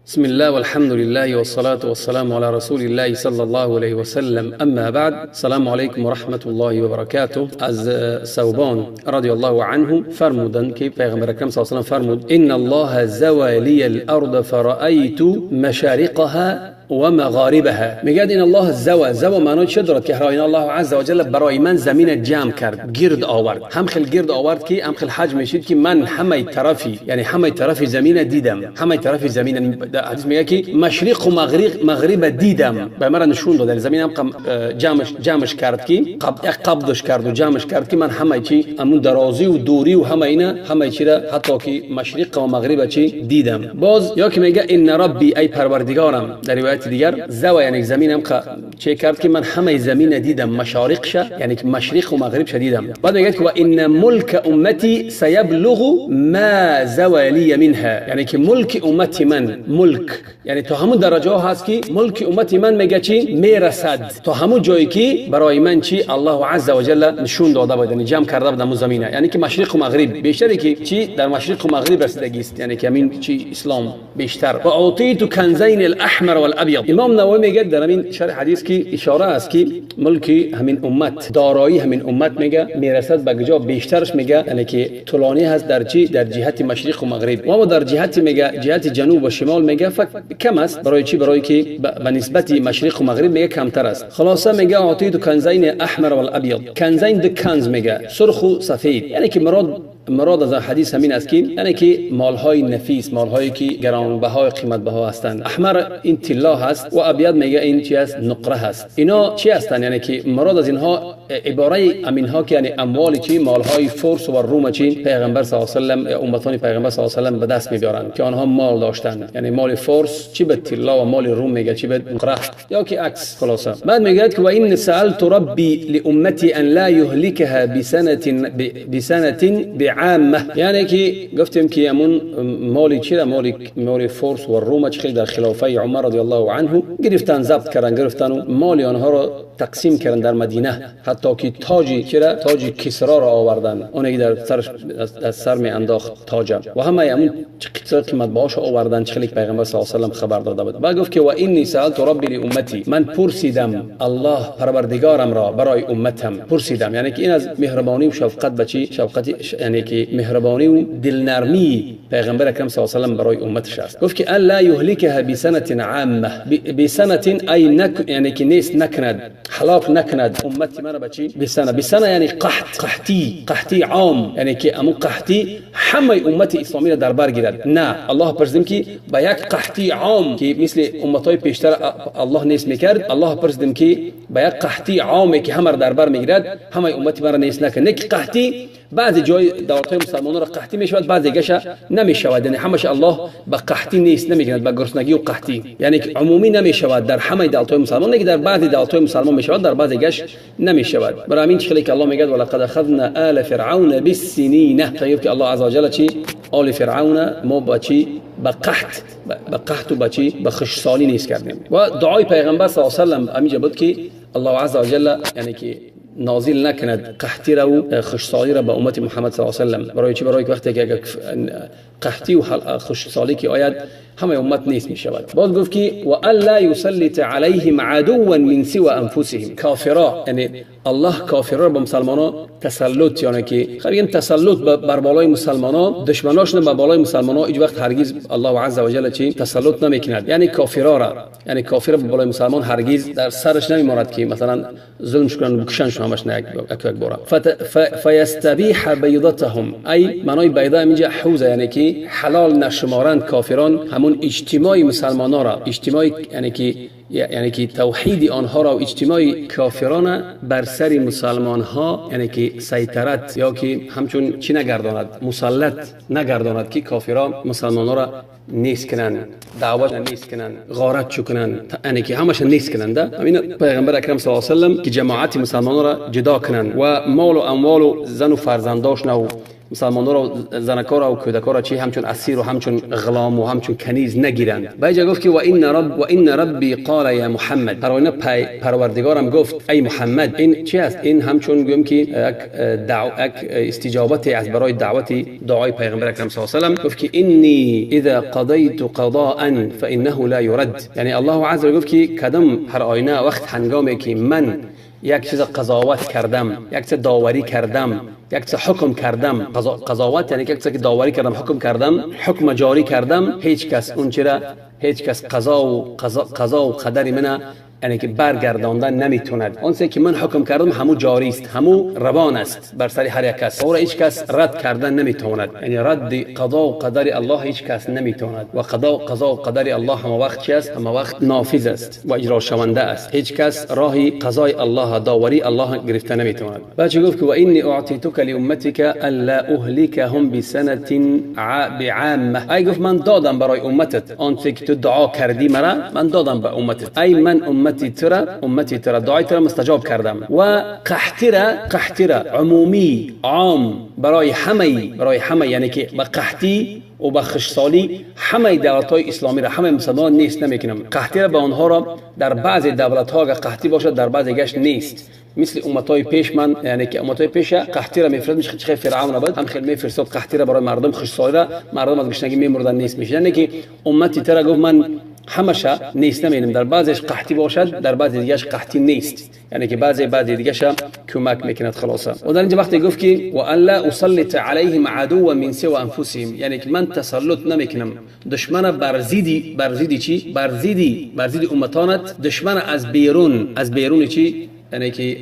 بسم الله والحمد لله والصلاة والسلام على رسول الله صلى الله عليه وسلم. اما بعد، السلام عليكم ورحمة الله وبركاته. از ثوبان رضی الله عنه فرمودند که پیغمبر اکرم صلی الله علیه و سلم فرمود: ان الله زوى لي الارض فرأيت مشارقها و مغاربها. میگه این الله زوا معنی چه دارد؟ که این الله عز و جل برای من زمین جمع کرد، گرد آورد، هم خیلی گرد آورد که هم خیلی حجم میشید که من همه طرفی، یعنی همه طرف زمین دیدم، همه طرف زمین. حدیث میگه که مشرق و مغرب دیدم، به من نشون داد زمین هم جمعش کرد که قبضش کرد و جمعش کرد که من همه چی، همون درازی و دوری و همه اینا، همه چی را حتی که مشرق و مغرب چی دیدم. باز یا که میگه ان ربی، ای پروردگارم، در روایت دیگر زوا یعنی زمین هم چه کرد که من همه زمین دیدم، مشارقش یعنی که مشرق و مغرب دیدم. بعد میگه که و ان ملک امتی سیبلغ ما زوا لی منها، یعنی که ملک امتی من، ملک یعنی تا همون درجه ها هست که ملک امتی من میگه چی میرسد تا همون جایی که برای من چی الله عز و جل نشون داده بود، یعنی جمع کرده بود زمینه، یعنی که مشرق و مغرب بیشتری که چی در مشرق و مغرب رسیدگی است، یعنی که همین چی اسلام بیشتر. و اعطیت کنزین الاحمر والابیض. امام نووی میگه در همین شرح حدیث که اشاره است که ملک همین امت، دارایی همین امت میگه میرسد به جا بیشترش، میگه یعنی که طولانی هست در چی، در جهت مشرق و مغرب، و در جهت میگه جهت جنوب و شمال میگه کم است. برای چی؟ برای که به نسبت مشرق و مغرب میگه کمتر است. خلاصه میگه اعطیت کنزین احمر والابیض. کنزین دو کنز میگه، سرخ و سفید، یعنی که مراد از حدیث همین است که یعنی که مالهای نفیس، مالهایی که گرانبها قیمت بها هستند. احمر این طلا هست و ابیض میگه این چی است؟ نقره هست. اینا چی هستند؟ یعنی که مراد از اینها عباره امینها که یعنی اموال چی، مالهای فرس و روم چی پیغمبر صلی الله علیه و سلم، امتان پیغمبر صلی الله علیه و سلم به دست میبرند که آنها مال داشتند، یعنی مال فرس چی به طلا و مال روم میگه چی به نقره، یا که عکس. خلاصه بعد میگه که و این سألت ربی لامتی ان لا يهلكها بسنه بعامه، یعنی که گفتیم که همون مالی چی، مال فرس و روم چی در خلافه عمر رضی الله عنه گرفتن، ضبط کردن، گرفتن و مال آنها را تقسیم کردن در مدینه، حتی که تاجی کسرا را آوردن، اونی در سر می انداخت تاج، و همه همون چقدر قیمت باش آوردن، چه پیغمبر صلی الله علیه و سلم خبر داده بود. بعد گفت که و انی سألت ربی لامتی، من پرسیدم الله پروردگارم را برای امتم پرسیدم، یعنی که این از مهربانی و شفقت بچی، شفقت یعنی که مهربانی و دلنرمی پیغمبر اکرم صلی الله علیه و سلم برای امتش است. گفت که الا یهلکها بسنه عامه، بسنه ای یعنی که نیست نکند، هلاک نکند امتی من بچی بسنه یعنی قحطی عام، یعنی که امون قحطی همه امت اسلامی را در بر گیرد. نه، الله پرسیدم که با یک قحطی عام که مثل امتای پیشتر الله نیست میکرد، الله پرسیدم که با یک قحطی عامی که همه را در بر میگیرد، همه امتی من را نیست نکند. نه که قحطی بعضی جای دولت‌های مسلمانان را قحطی میشود، بعضی گش نمیشود، یعنی همش الله با قحطی نیست نمیگند، با گرسنگی و قحطی، یعنی که عمومی نمیشود در همه دولت‌های مسلمان، نه که در بعضی دولت‌های مسلمان میشود، در بعضی گش نمیشود. برای همین چیزی که الله میگه ولقد اخذنا آل فرعون بالسنین، طيب که الله عز و جل چی آل فرعون ما با چی با قحط و با چی با خشسالی نیست کردیم. و دعای پیغمبر صلی الله علیه و سلم همینجا بود که الله عز و جل یعنی که نازل نکند قحطی را و خشکسالی را به امت محمد صلی الله علیه و سلم. برای چی؟ برای وقتی که قحطی و خشکسالی که آید همه امت نیست می شود. باز گفت که و الا یسلط علیهم عدوا من سوى انفسهم، کافرا یعنی الله کافرا را به مسلمانان تسلط، یعنی که خیلی تسلط بر بالای مسلمانان، دشمناشون بر بالای مسلمانان هیچ وقت هرگز الله عز و جل چی تسلط نمیکند، یعنی کافرا را، یعنی کافر بر بالای مسلمان هرگز در سرش نمیماند که مثلا ظلمش کنن و بکشنش همش نه یک بار. فیستبیح بیضتهم، ای معنای بیضا اینجا حوزه، یعنی که حلال نشمارند کافران همون اجتماع مسلمانان را، اجتماع یعنی که توحید آنها را و اجتماع کافران بر سر مسلمان ها، یعنی که سیطرت یا که همچون چی نگرداند، مسلط نگرداند که کافران مسلمان را نیست کنند، دعوت نیست کنند، غارت چو کنند، یعنی که همش نیست کنند. همین پیغمبر اکرم صلی الله علیه و سلم که جماعت مسلمان را جدا کنند و مال و اموال و زن و فرزنداش و مسلمان‌ها رو، زنک‌ها و کودک‌ها را چی همچون اسیر و همچون غلام و همچون کنیز نگیرند. بعد گفت که و ان ربی قال یا محمد، پروردگارم گفت ای محمد. این چی است؟ این همچون گویم که یک استجابت از برای دعای پیغمبر اکرم صلی الله علیه و سلم. گفت که انی اذا قضیت قضاء فانه لا يرد، یعنی الله عز وجل گفت که کدام هر آینه وقت هنگامی که من یک چیز قضاوت کردم، یک چیز داوری کردم، یک چیز حکم کردم، قضاوت یعنی یک چیز که داوری کردم، حکم کردم، حکم جاری کردم، هیچ کس اون چرا، هیچ کس قضا و قدر من یعنی که برگرداندن نمیتوند. اون چیزی که من حکم کردم همو جاری است، همو روان است بر سر هر یک کس، او را هیچ کس رد کردن نمیتواند. یعنی رد قضا و قدر الله هیچ کس نمیتواند و قضا و قدر الله هم وقت چی است؟ هم وقت نافذ است و اجرا شونده است. هیچ کس راهی قضای الله، داوری الله گرفته نمیتواند. بعد گفت که و انی اعطیتک لامتک الا اهلکهم بسنه بعامه، ای گفت من دادم برای امتت آن چیزی که تو دعا کردی، مرا من دادم به امتت. ای من امتی ترا دعای ترا مستجاب کردم. و قحطی را عمومی عام برای همه یعنی که با قحطی و با خشسالی همه دولت‌های اسلامی را، همه مسلمان نیست نمیکنم. قحطی را به آنها را در بعضی دولت‌ها که قحطی باشد در بعضی گشت نیست، مثل امت‌های پیش من، یعنی که امت‌های پیش قحطی را میفرست، میشه چه فرعون بود هم خیلی میفرستاد قحطی را برای مردم، خشسالی را مردم از گشنگی میمردن نیست میشه. یعنی که امتی ترا گفت من همشه نیست نمیدونم، در بعضیش قحطی باشد در بعضی دیگهش قحطی نیست، یعنی که بعضی دیگهش کمک میکند خلاصه. و در اینجا وقتی گفت که و الا اسلط علیهم عدوا من سوى انفسهم، یعنی که من تسلط نمیکنم دشمن بر ضد چی؟ بر ضد امتانت، دشمن از بیرون چی؟ یعنی که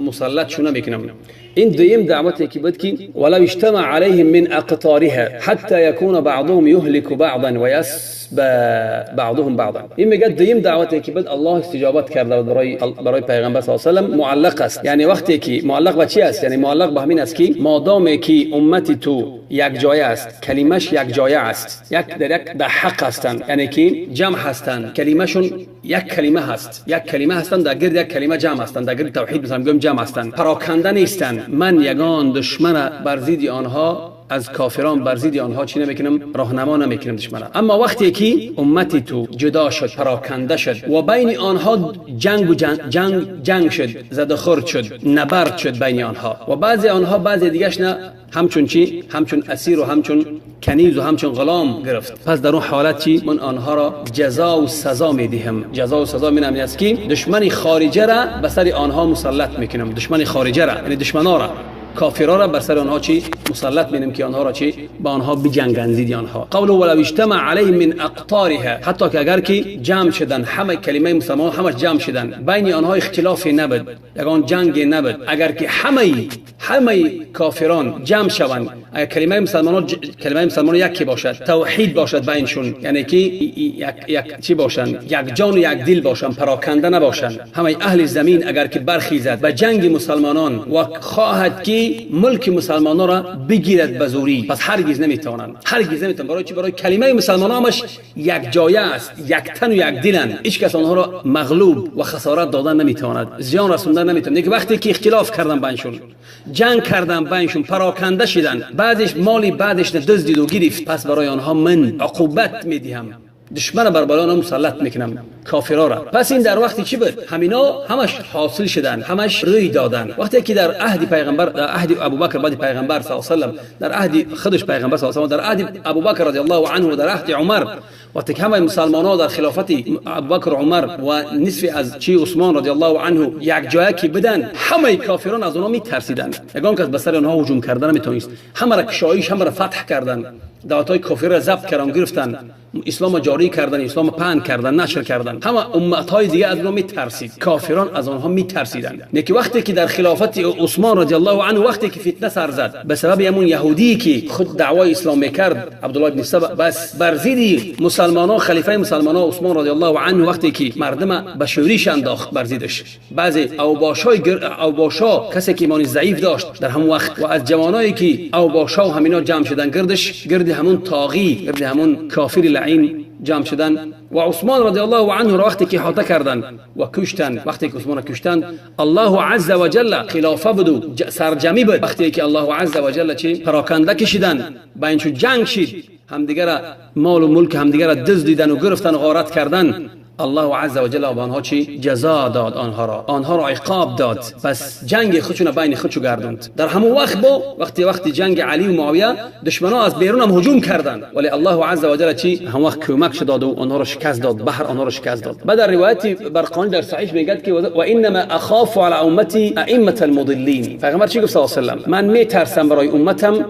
مسلط شو نمیکنم. این دویم دعوتی که بود که ولو اجتمع علیهم من اقطارها حتی یکون بعضهم یهلک بعضا و یسب بعضهم بعضا. این میگه دویم دعوتی که بود الله استجابت کرده برای پیغمبر صلی الله علیه و سلم معلق است. یعنی وقتی که معلق به چی است؟ یعنی معلق به همین است که مادامی که امتی تو یک جایه است، کلمش یک جایه است، یک در حق هستند، یعنی که جمع هستند، کلمشون یک کلمه هستند، در گرد یک کلمه جمع هستند، در گرد توحید مثلا میگم جمع هستند، پراکنده نیستند. من یگان دشمن بر ضد آنها، از کافران بر ضد آنها چی نمیکنم؟ راهنما نمیکنم دشمن. اما وقتی که امتی تو جدا شد، پراکنده شد و بین آنها جنگ شد، زد خورد شد، نبرد شد بین آنها و بعضی آنها بعضی دیگهش نه همچون چی؟ همچون اسیر و همچون کنیز و همچون غلام گرفت. پس در اون حالت چی؟ من آنها را جزا و سزا میدهم. جزا و سزا میدم است که دشمن خارجه را به سر آنها مسلط میکنم. دشمن خارجه را یعنی دشمنا را، کافرها را بر سر آنها چی؟ مسلط می‌کنم که آنها را چی؟ با آنها بجنگند زید آنها. قول ولو اجتمع علیهم من اقطارها، حتی که اگر که جمع شدن همه کلمه مسلمان همش جمع شدن، بین آنها اختلافی نبود، یگان جنگی نبود، اگر که همه کافران جمع شوند، اگر کلمه مسلمان یکی باشد، توحید باشد بینشون، یعنی که یک چی باشند، یک جان و یک دل باشند، پراکنده نباشند، همه اهل زمین اگر که برخیزد به جنگ مسلمانان و خواهد که ملک مسلمانان را بگیرد به زوری، پس هرگز نمیتوانند. برای چی؟ برای کلمه مسلمانان همش یک جایه است، یک تن و یک دلند، هیچ کس آنها را مغلوب و خسارت دادن نمیتواند، زیان رسوندن نمیتواند. وقتی که اختلاف کردن بینشون، جنگ کردن بینشون، پراکنده شدن، بعدش مالی بعدش دزدید و گرفت، پس برای آنها من عقوبت میدهم، دشمن بر بالای آنها مسلط میکنم، کافرها را. پس این در وقتی چی بود؟ همینا همش حاصل شدن، همش روی دادن. وقتی که در عهد پیغمبر، در عهد ابوبکر بعد پیغمبر صلی الله علیه و سلم، در عهد خودش پیغمبر صلی الله علیه و سلم، در عهد ابوبکر رضی الله عنه و در عهد عمر، وقتی که همه مسلمانان در خلافت ابوبکر و عمر و نصف از چی عثمان رضی الله عنه یک جایی که بدن، همه کافران از اونها میترسیدن، یگان کس به سر اونها هجوم کردن نمیتونست، همه را کشایش، همه را فتح کردن، دعوتای کافر را ضبط کردن، گرفتن، اسلام جاری کردن، اسلام پهن کردن، نشر کردن. همه امتهای دیگه از اونها میترسید، کافران از آنها میترسیدن. یکی وقتی که در خلافت عثمان رضی الله عنه، وقتی که فتنه سر زد به سبب همون یهودی که خود دعوای اسلام میکرد، عبدالله ابن سبا، بس بر ضد مسلمانان، خلیفه مسلمانان عثمان رضی الله عنه، وقتی که مردم به شوریش انداخت بر ضدش، بعضی اوباشا کسی که ایمان ضعیف داشت در هم وقت و از جوانایی که اوباشا و همینا جمع شدن گرد همون طاغی، ورد همون کافر لعین جمع شدن و عثمان رضی الله عنه را وقتی که احاطه کردن و کشتن، وقتی که عثمان کشتن الله عز و جل خلافه بود و سرجمی بود. وقتی که الله عز و جل چی پراکنده کشیدن، بینشون جنگ شد، همدیگر مال و ملک همدیگر دزدیدن و گرفتن و غارت کردن، الله عز و جل به آنها چی جزا داد، آنها را عقاب داد. پس جنگ خودشون بین خودشو گردوند. در همون وقت وقتی جنگ علی و معاویه دشمنا از بیرون هم هجوم کردند، ولی الله عز و جل چی هم وقت کمک داد و آنها را شکست داد، بحر آنها را شکست داد. بعد در روایتی برقانی در صحیح میگه که و انما اخاف علی امتی ائمه المضلین. پیغمبر چی گفت صلی الله علیه و سلم؟ من میترسم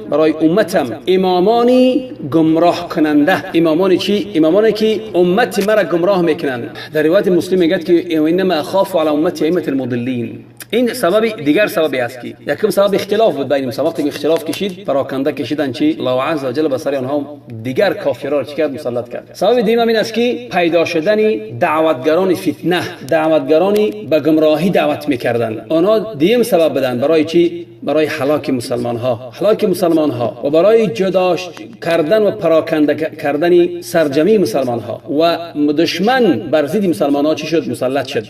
برای امتم امامانی گمراه کننده. امامانی چی؟ امامانی که امت مرا گمراه میکنند. در روایت مسلم میگه که انما اخاف علی امتی ائمه المضلین. این سبب دیگر سببی است که یکم سبب اختلاف بود بین مسلمانان، وقتی اختلاف کشید پراکنده کشیدن چی الله عز و جل به سر آنها دیگر کافرها را چیکار مسلط کرد. سبب دیگه این است که پیدا شدن دعوتگران فتنه، دعوتگرانی به گمراهی دعوت میکردند. آنها دیم سبب بدن برای چی؟ برای هلاک مسلمان ها و برای جدا کردن و پراکنده کردن سرجمی مسلمان ها. و دشمن بر ضد مسلمان ها چی شد؟ مسلط شد.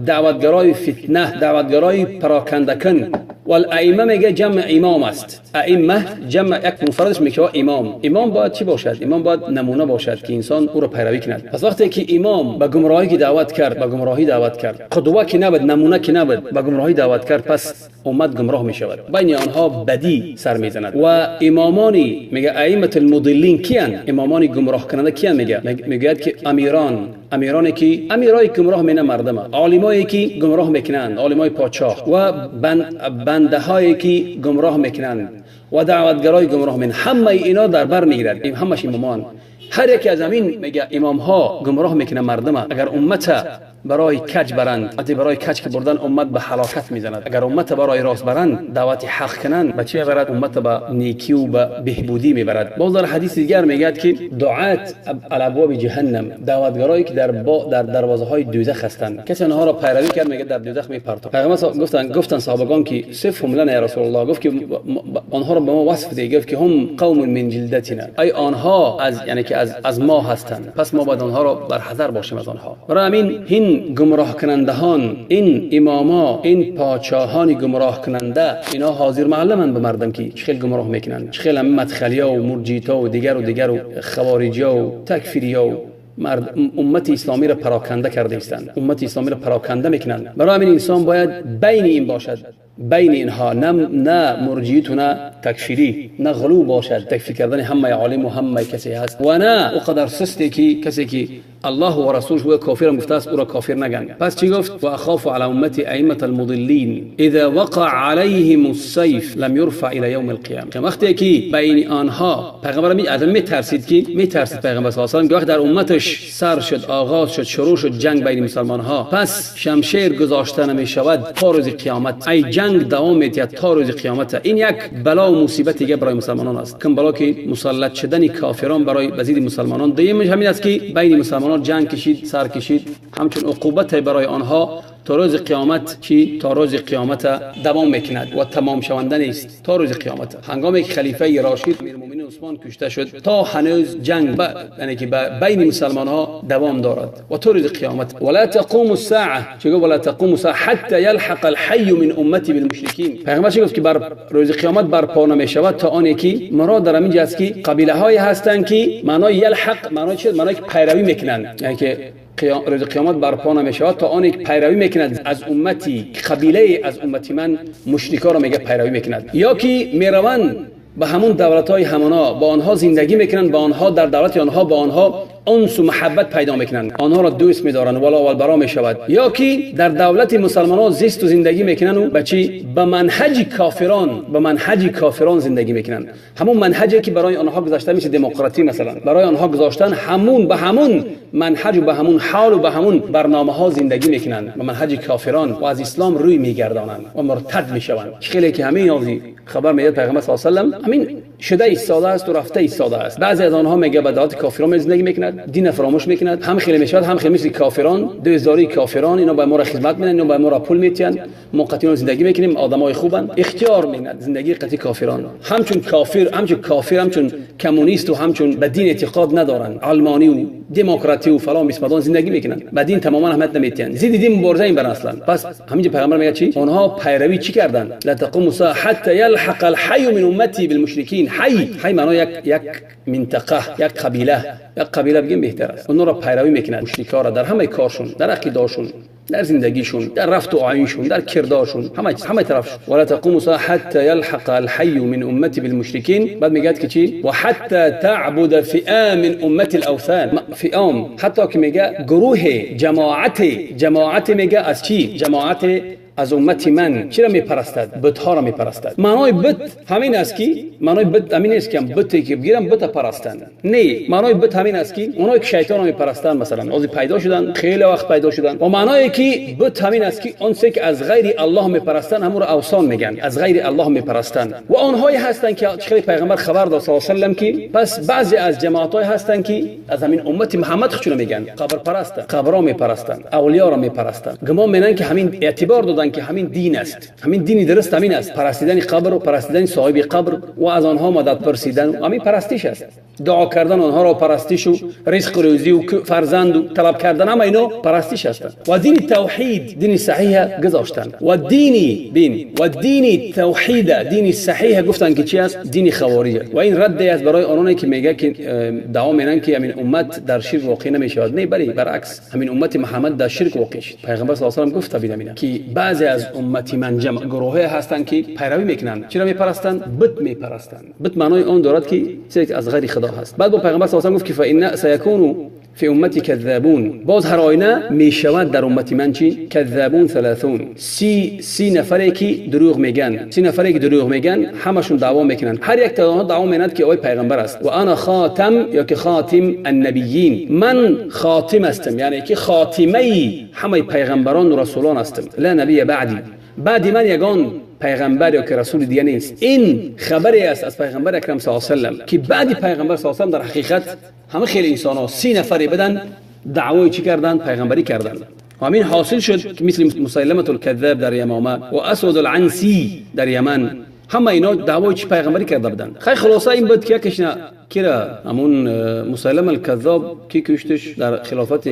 دعوتگرای فتنه، دعوتگرای پراکنده کن. والائمه میگه جمع امام است. ائمه جمع یک مفردش میگه امام باید چی باشد؟ امام باید نمونه باشد که انسان او را پیروی کند. پس وقتی که امام به گمراهی دعوت کرد، قدوه که نبود، نمونه که نبود، به گمراهی دعوت کرد، پس امت گمراه میشود، بین آنها بدی سر میزند. و امامانی میگه ائمه المضلین کیان؟ امامان گمراه کننده کیان؟ میگه که امیرانی که امیرای گمراه مینه مردم، عالمایی که گمراه میکنند، عالمای پادشاه، و بنده هایی که گمراه میکنند و دعوتگرای گمراه من، همه اینا در بر میگیرد. همش امامان، هر یک از همین میگه امام ها گمراه میکنه مردم. اگر امت برای کج برند، برای کج که بردن امت به هلاکت میزند. اگر امت برای راست برند، دعوت حق کنند، به چی میبرد؟ امت به نیکی و به بهبودی میبرد. باز در حدیث دیگر میگه که دعات علی ابواب جهنم، دعوتگرایی که در دروازه های دوزخ هستند، کسی آنها را پیروی کرد میگه در دوزخ میپرتاب. پیغمبر گفتن صحابگان که صفهم لنا یا رسول الله، گفت که آنها را به ما وصف ده، گفت که هم قوم من جلدتنا، ای آنها از یعنی که از ما هستند، پس ما باید آنها را بر حذر باشیم از آنها. برای همین این گمراه کنندهان، این اماما، این پادشاهان گمراه کننده، اینا حاضر معلمن به مردم که چخیل گمراه میکنن، چخیل مدخلیا و مرجیتا و دیگر و خوارجیا و تکفیریا و امت اسلامی را پراکنده کرده استند، امت اسلامی را پراکنده میکنند. برای همین انسان باید بین این باشد، بین اینها، نه مرجیت و نه تکفیری، نه غلو باشد، تکفیر کردن همه عالم و همه کسی هست، و نه او قدر سستی که کسی که الله و رسولش او کافر گفته است او را کافر نگن. پس چی گفت؟ و اخاف علی امتی ائمه المضلین اذا وقع علیهم السیف لم یرفع الی یوم القیامه. که وقتی که بین آنها پیغمبر میترسید پیغمبر صلی الله علیه و آله که وقت در امتش سر شد، آغاز شد، شروع شد جنگ بین مسلمان ها، پس شمشیر گذاشته نمیشود تا روز قیامت. ای جنگ دوام می‌یابد تا روز قیامت. این یک بلا و مصیبت دیگه برای مسلمانان است. کم بلا که مسلط شدن کافران برای بزید مسلمانان. دیگه همین است که بین مسلمانان جنگ کشید، سر کشید، همچون عقوبت برای آنها تا روز قیامت چی؟ تا روز قیامت دوام میکند و تمام شونده نیست تا روز قیامت. هنگامی که خلیفه راشد امیرالمومنین عثمان کشته شد، تا هنوز جنگ یعنی که بین مسلمان ها دوام دارد و تا روز قیامت. ولا تقوم الساعه، چگه ولا تقوم الساعه حتى يلحق الحي من امتي بالمشركين. پیغمبر چی گفت که بر روز قیامت برپا نمیشود تا آنی که مراد در اینجا است که قبیله های هستند که معنای یلحق معنای چی؟ معنای پیروی میکنند، یعنی که روز قیامت برپا نمیشود تا آنی که پیروی میکند از امتی، قبیله از امتی من مشرکا را میگه پیروی میکند، یا که میروند به همون دولت‌های همانا با آنها زندگی میکنند، با آنها در دولت آنها با آنها انس و محبت پیدا میکنند، آنها را دوست می‌دارند، ولا و البرا میشود، یا که در دولت مسلمانان زیست و زندگی میکنند و بچی به منهج کافران زندگی میکنند. همون منهجی که برای آنها گذاشته میشه دموکراسی، مثلا برای آنها گذاشتن به همون منهج و به همون حال و به همون برنامه‌ها زندگی میکنند، به منهج کافران، و از اسلام روی میگردانند و مرتد میشوند. خیلی که همین خبر میاد پیغمبر صلی الله علیه و آله همین شده ایستاده است و رفته ایستاده است. بعضی از آنها میگه بدعات کافران زندگی میکند، دین فراموش میکند، هم خیلی میشود هم خیلی مثل کافران، دوزاری کافران، اینا به ما را خدمت میدن، اینا به ما را پول میتین، ما قطعی زندگی میکنیم، آدمای خوبن، اختیار میدن زندگی قطعی کافران. همچون کافر همچون کمونیست و همچون به دین اعتقاد ندارن، علمانی و دموکراتی و فلان بسمدان زندگی میکنن، به دین تماما اهمیت نمیدن، زید دین مبارزه این بر اصلا. پس همین پیغمبر میگه چی؟ اونها پیروی چی کردن؟ لا تقوم الساعه حتى يلحق الحي من امتی بالمشركين. حی معنی یک منطقه، یک قبیله بگیم بهتر است. اونها را پیروی میکنند، مشرکا را در همه کارشون، در عقیدهشون، در زندگیشون، در رفت و آیینشون، در کردارشون، همه طرفشون. ولا تقوم الساعه حتى يلحق الحي من امتی بالمشركين. بعد میگه که چی؟ و حتى تعبد فئام من امتی الاوثان. فئام حتی که میگه گروه، جماعت میگه از چی؟ جماعت از امت من چرا میپرستد؟ بت ها را میپرستد. معنای بت همین است که معنای بت همین است که بتی که بگیرن بت پرستند. نه، معنای بت همین است که اونایی که شیطان را میپرستند، مثلا از پیدا شدن، خیلی وقت پیدا شدن، و معنای که بت همین است که اون سه که از غیر الله میپرستند همون را اوثان میگن، از غیر الله میپرستند. و آنهایی هستند که چه پیغمبر خبر داد صلی الله علیه و سلم که پس بعضی از جماعت‌های هستند که از همین امت محمد خودشون میگن قبر پرستند، قبرا میپرستند، اولیاء را میپرستند. گمان میکنن که همین اعتبار دادن که همین دین است، همین دینی درست همین است، پرستیدن قبر و پرستیدن صاحب قبر و از آنها مدد پرسیدن، همین پرستش است. دعا کردن آنها را پرستش و رزق و روزی و فرزند و طلب کردن، همه اینا پرستش است. و دین توحید، دین صحیح گذاشتن. و دین توحید، دین صحیح گفتن که چی است؟ دین خوارج. و این رد است برای آنانی که میگه که دعوا میکنن که همین امت در شرک واقع نمیشود. نه، بلی برعکس، همین امت محمد در شرک واقع شد. پیغمبر صلی الله علیه و آله گفت ببینید که بعضی از امتی من گروهی هستند که پیروی میکنند. چرا میپرستند؟ بت میپرستند. بت معنای اون دارد که چیزی از غیر خدا هست. بعد با پیغمبر صلی الله علیه و آله گفت که فإن سيكون في امتی کذابون. باز هر آینه میشود در امتی من چی؟ کذابون 30 سی نفری که دروغ میگن، 30 نفری که دروغ میگن همشون دعوا میکنن. هر یک تا دعوا میکند که اوی پیغمبر است. و انا خاتم یا که خاتم النبیین، من خاتم هستم، یعنی که خاتمه همه پیغمبران و رسولان هستم. لا نبی بعد من یگان پیغمبر یا که رسول دیگه نیست. این خبری است از پیغمبر اکرم صلی الله علیه و سلم که بعد پیغمبر صلی الله علیه و سلم در حقیقت همه خیلی انسان‌ها 30 نفری بدن دعوی چی کردند؟ پیغمبری کردند. همین حاصل شد که مثل مسیلمة الکذاب در یمامه و اسود العنسی در یمن، همه اینا دعوی چی پیغمبری کرده بودن. خیلی خلاصه این بود که کشنا کرا همون مسیلمة الکذاب کی کشتش در خلافت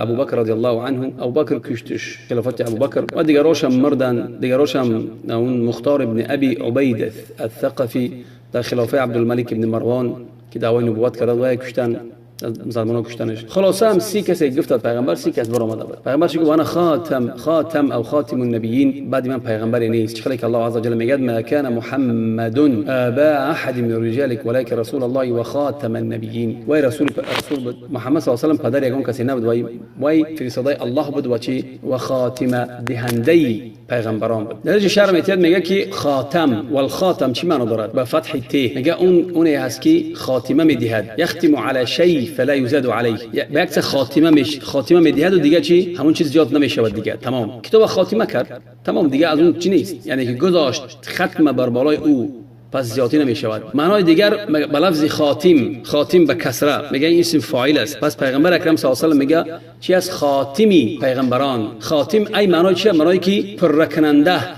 ابوبکر رضی الله عنه. ابوبکر کشتش خلافت ابوبکر و دیگراش هم مردن. دیگراش هم اون مختار ابن ابی عبید الثقفی در خلافت عبدالملک ابن مروان که دعوی نبوت کرد و کشتن، مسلمانان کشتنش. خلاصه هم 30 کسی گفتند پیغمبر، 30 کس برآمده بود. پیغمبر چی گفت؟ انا خاتم او خاتم النبیین، بعد من پیغمبری نیست. چخلی که الله عز وجل میگه ما کان محمد ابا احد من رجالک ولکن رسول الله و خاتم النبیین. و رسول محمد صلی الله علیه و سلم پدر یگان کسی نبود، وای فرستاده الله بود و چی؟ و خاتم دهنده پیغمبران بود. در شرح میتید میگه که خاتم و الخاتم چی معنی دارد؟ با فتح ت. میگه اون هست که خاتمه میدهد، یختم علی شیء فلا یزاد علیه. به عکس خاتمه میدهد و دیگه چی؟ همون چیز زیاد نمیشود دیگه. تمام کتاب خاتمه کرد، تمام دیگه از اون چی نیست، یعنی که گذاشت ختم بر بالای او، پس زیادی نمیشود. معنای دیگر به لفظ خاتم به کسره میگه این اسم فاعل است. پس پیغمبر اکرم صلی الله علیه و آله میگه چی از خاتمی پیغمبران. خاتم ای معنای چیه؟ معنای که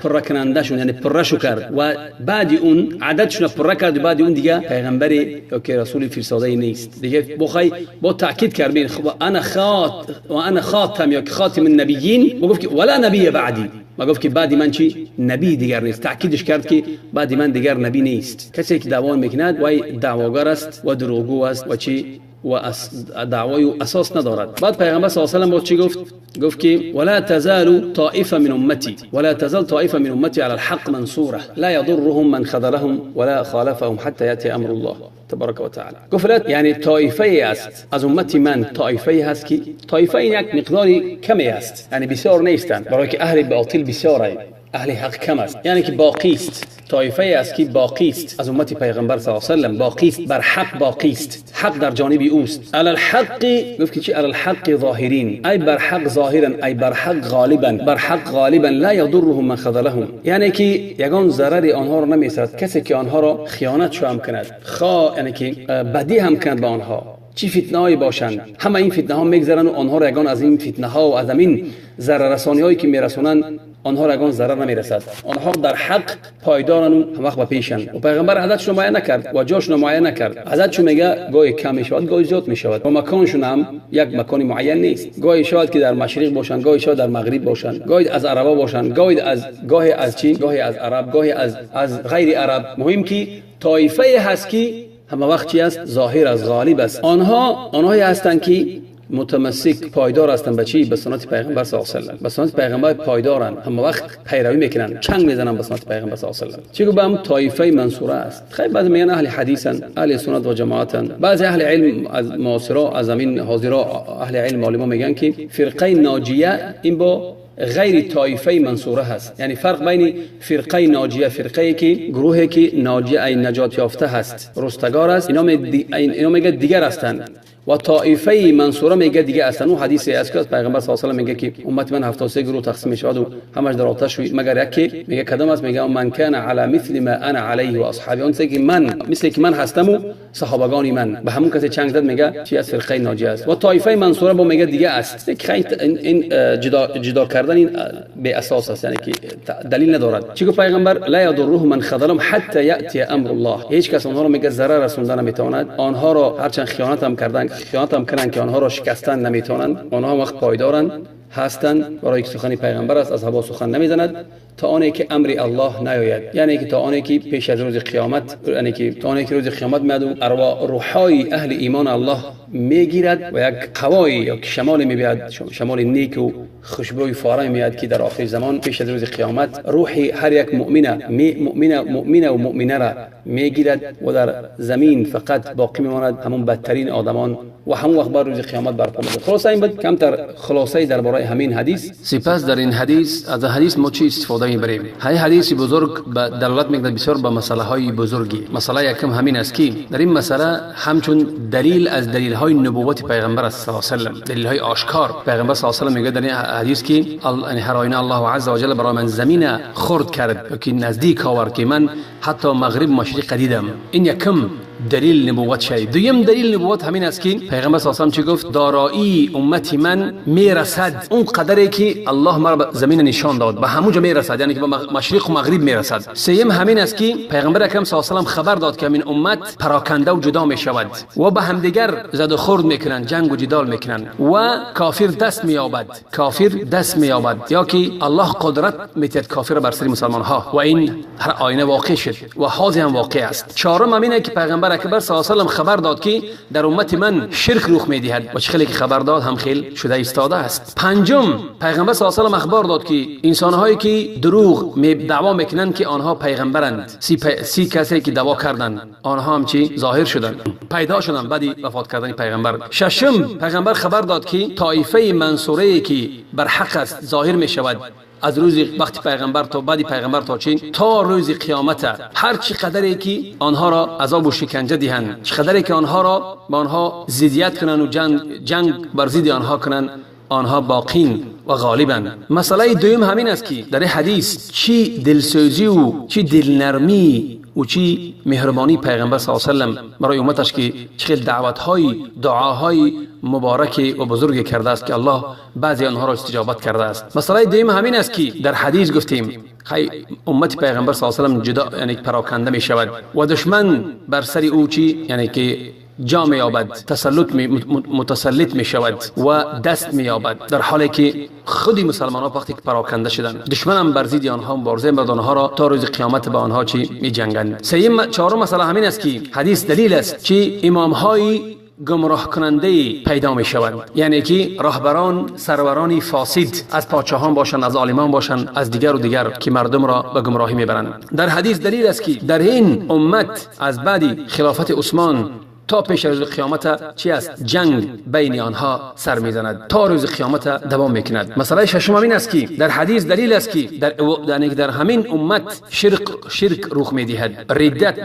پرکننده شون، یعنی پرشو کرد و بعد اون عددشون پر کرد، بعد اون دیگه پیغمبری یا که رسول فرستاده نیست دیگه. بخوای با تاکید کردین انا خاتم یا خاتم النبیین، گفت که ولا نبی بعدی، ما گفت که بعد من چی؟ نبی دیگر نیست. تاکیدش کرد که بعد من دیگر نبی نیست. کسی که دعوا میکند وای دعواگر است و دروغگو است و چی؟ و دعوای اساس ندارد. بعد پیغمبر صلی الله علیه و چی گفت که ولا تزال طائفه من امتی على الحق منصوره لا يضرهم من خذلهم ولا خالفهم حتى ياتي امر الله تبارک و تعالی. گفت یعنی طائفه است از امتی من، طائفه هست که طائفه یک مقداری کمی است، یعنی بسیار نیستند، برای که اهل باطل بسیاره. اهل حق کم است، یعنی که باقی است، طایفه است که باقی است از امت پیغمبر صلی الله علیه و سلم، باقی است، بر حق باقی است، حق در جانب اوست. علی الحق گفت که چی؟ علی الحق ظاهرین، ای بر حق ظاهرا، ای بر حق غالبا، بر حق غالبا، لا یضرهم من خذلهم، یعنی که یگان ضرر آنها را نمی‌رسد کسی که آنها را خیانت شو هم کند، یعنی که بدی هم کند به آنها، چی فتنه‌ای باشند، همه این فتنه ها میگذرن و آنها را یگان از این فتنه ها و از این ضرر رسانی هایی که میرسونن آنها را یگان ضرر نمیرسد. آنها در حق پایدارن و هم وقت پیشن و پیغمبر عددشون معین نکرد و جاشون معین نکرد. عددشون میگه گاهی کم میشود گاهی زیاد میشود و مکانشون هم یک مکان معین نیست، گاهی شاید که در مشرق باشن، گاهی شاید در مغرب باشن، گاهی از عربا باشن، گاهی از چی، گاهی از عرب، گاهی از غیر عرب. مهم که طایفه هست که همه وقت چی است؟ ظاهر از غالب است. آنهایی هستند که متمسک پایدار هستند به چی؟ به سنت پیغمبر صلی الله علیه و سلم. به سنت پیغمبر پایدارن، همه وقت پیروی میکنن، چنگ میزنن به سنت پیغمبر صلی الله علیه و سلم. چیگو به هم طایفه منصوره است. خیلی بعضی میگن اهل حدیثن، اهل سنت و جماعتن. بعضی اهل علم از معاصرا، از زمین حاضرا، اهل علم علما میگن که فرقه ناجیه این با غیر طایفه منصوره هست. یعنی فرق بین فرقه ناجیه، فرقه که گروهی که ناجیه ای نجات یافته هست، رستگار است، اینا میگه دیگر هستند، و طائفه منصوره میگه دیگه هستند. اون حدیثی است که پیغمبر صلی الله علیه و آله میگه که امت من 73 گروه تقسیم میشود و همش در آتش مگر یکی. میگه کدام است؟ میگه من کان علی مثل ما انا علیه و اصحابی، اون که من مثل که من هستم و صحابگان من، به همون کسی چنگ زد میگه چی از فرقه ناجیه است. و طائفه منصوره با میگه دیگه است. این جدا کردن این به اساس است، یعنی که دلیل ندارد. چیگو پیغمبر لا یضره من خذلهم حتی یاتی امر الله، هیچ کس اونها رو میگه ضرر رسوندن نمیتواند، آنها را هرچند خیانت هم کردن که آنها را شکستن نمیتونند، آنها وقت پایدارند هستند. برای که سخن پیغمبر است از هوا سخن نمیزند تا آنی که امر الله نیاید، یعنی که تا آنی که پیش از روز قیامت، یعنی که تا آنی که روز قیامت میاد و ارواح روحای اهل ایمان الله میگیرد و یک هوای یا شمال میاد، شمال نیک و خوشبوی فارغ میاد که در آخر زمان پیش از روز قیامت روحی هر یک مؤمنه و مؤمنه را میگیرد و در زمین فقط باقی میماند همون بدترین آدمان و همون وقت بر روز قیامت برپا میشه. خلاصه این بود کمتر خلاصه درباره همین حدیث. سپس در این حدیث از حدیث ما چی استفاده میبریم؟ های حدیث بزرگ به دلالت میکند بسیار به مسئله های بزرگی. مسئله یکم همین است که در این مسئله همچون دلیل از دلیل های نبوت پیغمبر صلی الله علیه و سلم، دلیل های آشکار پیغمبر صلی الله علیه و سلم میگه در این حدیث که یعنی هر آینه الله عز و جل برای من زمین خرد کرد که نزدیک آورد که من حتی مغرب مشرق دیدم. این یکم دلیل نبوت شد. دویم دلیل نبوت همین است که پیغمبر صلی الله علیه و سلم چی گفت؟ دارایی امت من میرسد اون قدری که الله مرا زمین نشان داد به همونجا میرسد، یعنی که به مشرق و مغرب میرسد. سوم همین است که پیغمبر اکرم صلی الله علیه و سلم خبر داد که این امت پراکنده و جدا میشود و به همدیگر زد و خورد میکنن، جنگ و جدال میکنن و کافر دست مییابد یا که الله قدرت میتید کافر بر سر مسلمان ها و این هر آینه واقع شد و حاضر هم واقع است. چهارم همینه که پیغمبر اکبر صلی الله علیه و سلم خبر داد که در امت من شرک رخ میدهد و چه خیلی که خبر داد هم خیل شده ایستاده است. پنجم پیغمبر صلی الله علیه و سلم اخبار داد که انسان‌هایی که دروغ دعوا میکنن که آنها پیغمبرند، سی کسی که دعوا کردند آنها هم چی ظاهر شدند، پیدا شدند بعد وفات کردن پیغمبر. ششم پیغمبر خبر داد که طایفه منصوره که بر حق است ظاهر میشود از روز وقتی پیغمبر تا بعد پیغمبر تا چین تا روز قیامت. هر چی قدری که آنها را عذاب و شکنجه دهند، چه قدری که آنها را با آنها ضدیت کنن و جنگ بر ضد آنها کنن، آنها باقین و غالبن. مسئله دوم همین است که در حدیث چی دلسوزی و چی دلنرمی و چی مهربانی پیغمبر صلی الله علیه و سلم برای امتش که چه دعوت‌های دعاهای مبارک و بزرگ کرده است که الله بعضی آنها را استجابت کرده است. مسئله دوم همین است که در حدیث گفتیم امت پیغمبر صلی الله علیه و سلم جدا یعنی پراکنده می شود و دشمن بر سر او چی یعنی که جا می یابد، متسلط می شود و دست می یابد، در حالی که خودی مسلمان ها وقتی که پراکنده شدند دشمن هم بر ضد آنها مبارزه می‌کند، آنها را تا روز قیامت با آنها چی می جنگند. چهارم مسئله همین است که حدیث دلیل است که امام های گمراه کننده پیدا می شوند، یعنی که راهبران سروران فاسد از پادشاهان باشند، از عالمان باشند، از دیگر و دیگر که مردم را به گمراهی میبرند. در حدیث دلیل است که در این امت از بعد خلافت عثمان تا پیش روز قیامت چی است؟ جنگ بین آنها سر میزند تا روز قیامت دوام میکند. مسئله ششم این است که در حدیث دلیل است که در همین امت شرک رخ میدهد. ردت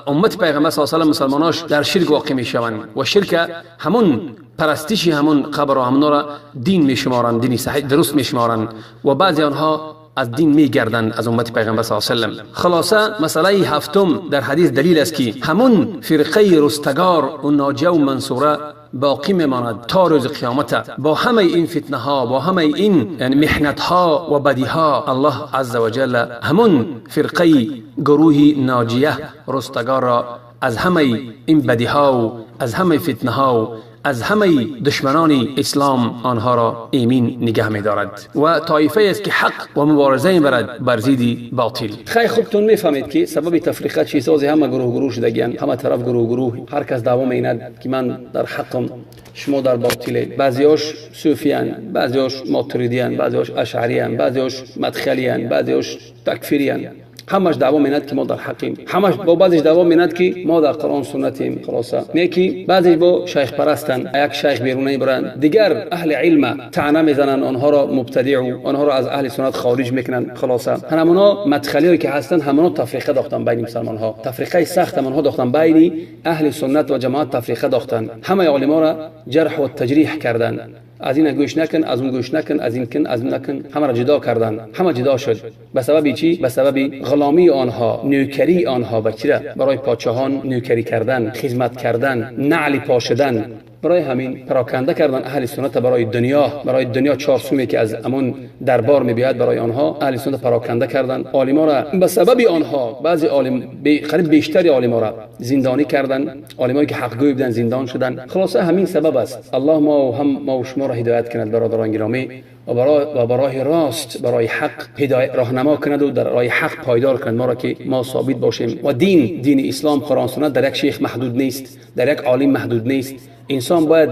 امت پیغمبر صلی الله علیه و مسلماناش در شرک واقع میشوند و شرک همون پرستشی همون قبر و همون را دین میشمارند، دینی صحیح درست میشمارند و بعضی آنها از دین میگردند از امت پیغمبر صلی الله علیه و سلم. خلاصه مسئله هفتم در حدیث دلیل است که همون فرقه رستگار و ناجی و منصوره باقی میماند تا روز قیامت. با همه این فتنه ها، با همه این محنت ها و بدی ها، الله عز و جل همون فرقه گروه ناجیه رستگار را از همه این بدی ها و از همه فتنه ها و از همه دشمنان اسلام آنها را ایمن نگه می دارد و طایفه است که حق و مبارزه برد بر ضد باطل. خیلی خوبتون میفهمید که سبب تفریقات چی سازی همه گروه شدگیان، همه طرف گروه هر کس دعوا میکند که من در حقم شما در باطله. بعضیاش صوفیان، بعضیاش ماتریدیان، بعضیاش اشعریان، بعضیاش مدخلیان، بعضیاش تکفیریان. همش دعوا میند که ما در حقیم، همش با بعضیش دعوا میند که ما در قرآن سنتیم. خلاصه نه که بعضی با شیخ پرستن، یک شیخ بیرون برند، دیگر اهل علم طعنه میزنن آنها را مبتدع و آنها را از اهل سنت خارج میکنن. خلاصه همونا مدخلی که هستند همونا تفریقه داختن بین مسلمان ها، تفریقه سخت همونها داختن بین اهل سنت و جماعت، تفریقه داختن. همه علما را جرح و تجریح کردند، از این گوش نکن، از اون گوش نکن، از این کن، از اون نکن، همه را جدا کردند. همه جدا شد به سبب چی؟ به سبب غلامی آنها، نوکری آنها. بچه برای پادشاهان نوکری کردن، خدمت کردن، نعل پاشدن، برای همین پراکنده کردن اهل سنت برای دنیا چارسومی که از امون دربار میبیاد برای آنها اهل سنت پراکنده کردن. عالما را به سبب آنها بعضی عالم قریب بیشتر عالما را زندانی کردن، عالمایی که حق گوی بودن زندان شدن. خلاصه همین سبب است. الله ما و شما را هدایت کند برادران گرامی و برای راست، برای حق هدایت راهنما کند و در راه حق پایدار کند ما را که ما ثابت باشیم. و دین اسلام قرآن سنت در یک شیخ محدود نیست، در یک عالم محدود نیست. انسان باید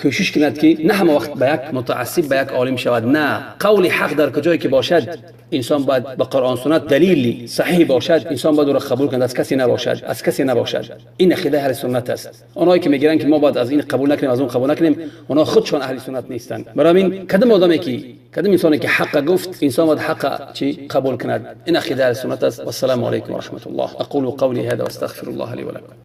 کوشش کند که نه همه وقت به یک متعصب به یک عالم شود، نه، قول حق در کجایی که باشد انسان باید به قرآن سنت دلیلی صحیح باشد، انسان باید او را قبول کند، از کسی نباشد. این عقیده اهل سنت است. اونایی که میگن که ما باید از این قبول نکنیم از اون قبول نکنیم، اونا خودشون اهل سنت نیستند. برای همین کدام انسانی که حق گفت انسان باید حق چی قبول کند. این عقیده اهل سنت است. والسلام علیکم و رحمت الله. اقول قولی هذا واستغفر الله لي ولكم.